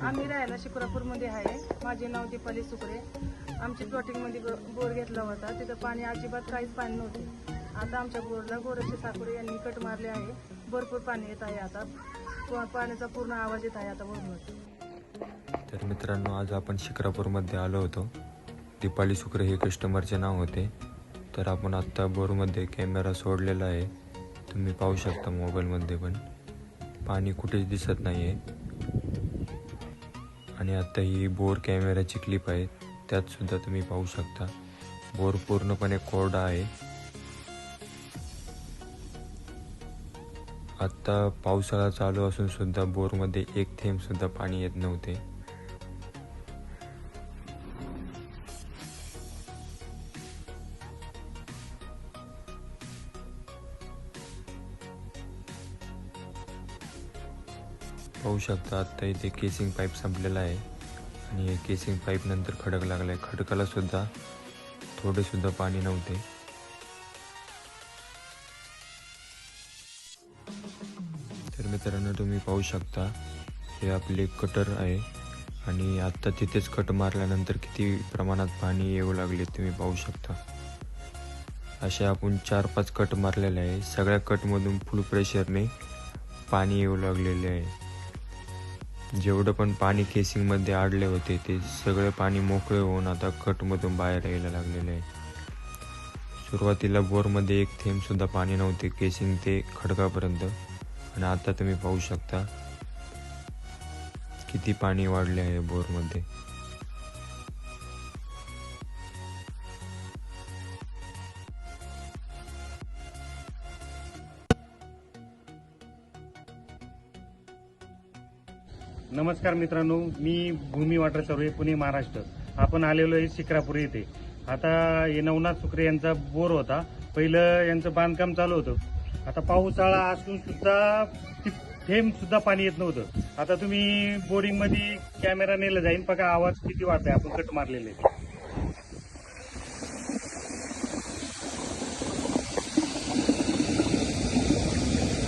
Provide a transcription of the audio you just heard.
आम्ही राहायला शिक्रापूरमध्ये आहे. माझे नाव दीपाली सुकरे. आमच्या प्लॉटिंगमध्ये बोर घेतला होता. तिथं पाणी अजिबात काहीच पाणी नव्हते. आता आमच्या बोरला गोरक्षे साकुरे यांनी कट मारले आहे. भरपूर पाणी येत आहे. आता पाण्याचा पूर्ण आवाज येत आहे आता बोरमध्ये. तर मित्रांनो, आज आपण शिक्रापूरमध्ये आलो होतो. दीपाली सुकरे हे कस्टमरचे नाव होते. तर आपण आत्ता बोरमध्ये कॅमेरा सोडलेला आहे. तुम्ही पाहू शकता मोबाईलमध्ये पण पाणी कुठेच दिसत नाही आहे. आणि आत्ता ही बोर कॅमेऱ्याची क्लिप आहे, त्यात सुद्धा तुम्ही पाहू शकता बोर पूर्णपणे कोरडा आहे. आत्ता पावसाळा चालू असून सुद्धा बोरमध्ये एक थेंब सुद्धा पाणी येत नव्हते. पाहू शकता आत्ता इथे केसिंग पाईप संपलेला आहे आणि हे केसिंग पाईप नंतर खडक लागला आहे. खडकाला सुद्धा थोडे सुद्धा पाणी नव्हते. तर मित्रांनो, तुम्ही पाहू शकता हे आपले कटर आहे आणि आत्ता तिथेच कट मारल्यानंतर किती प्रमाणात पाणी येऊ लागले तुम्ही पाहू शकता. असे आपण 4-5 कट मारलेले आहे. सगळ्या कटमधून फुल प्रेशरने पाणी येऊ लागलेले आहे. जेवढं पण पाणी केसिंगमध्ये अडले होते ते सगळे पाणी मोकळे होऊन आता कटमधून बाहेर यायला लागलेले आहे. सुरुवातीला बोरमध्ये एक थेंब सुद्धा पाणी नव्हते केसिंग ते खडकापर्यंत, आणि आता तुम्ही पाहू शकता किती पाणी वाढले आहे बोरमध्ये. नमस्कार मित्रांनो, मी भूमी वॉटर सर्वे पुणे महाराष्ट्र. आपण आलेलो आहे शिक्रापूर येथे. आता हे नवनाथ सुकरे यांचा बोर होता. पहिलं यांचं बांधकाम चालू होतं. आता पावसाळा असून सुद्धा थेंब सुद्धा पाणी येत नव्हतं. आता तुम्ही बोरिंग मध्ये कॅमेरा नेला जाईल बघा, आवाज किती वाढतोय. आपण कट मारलेले.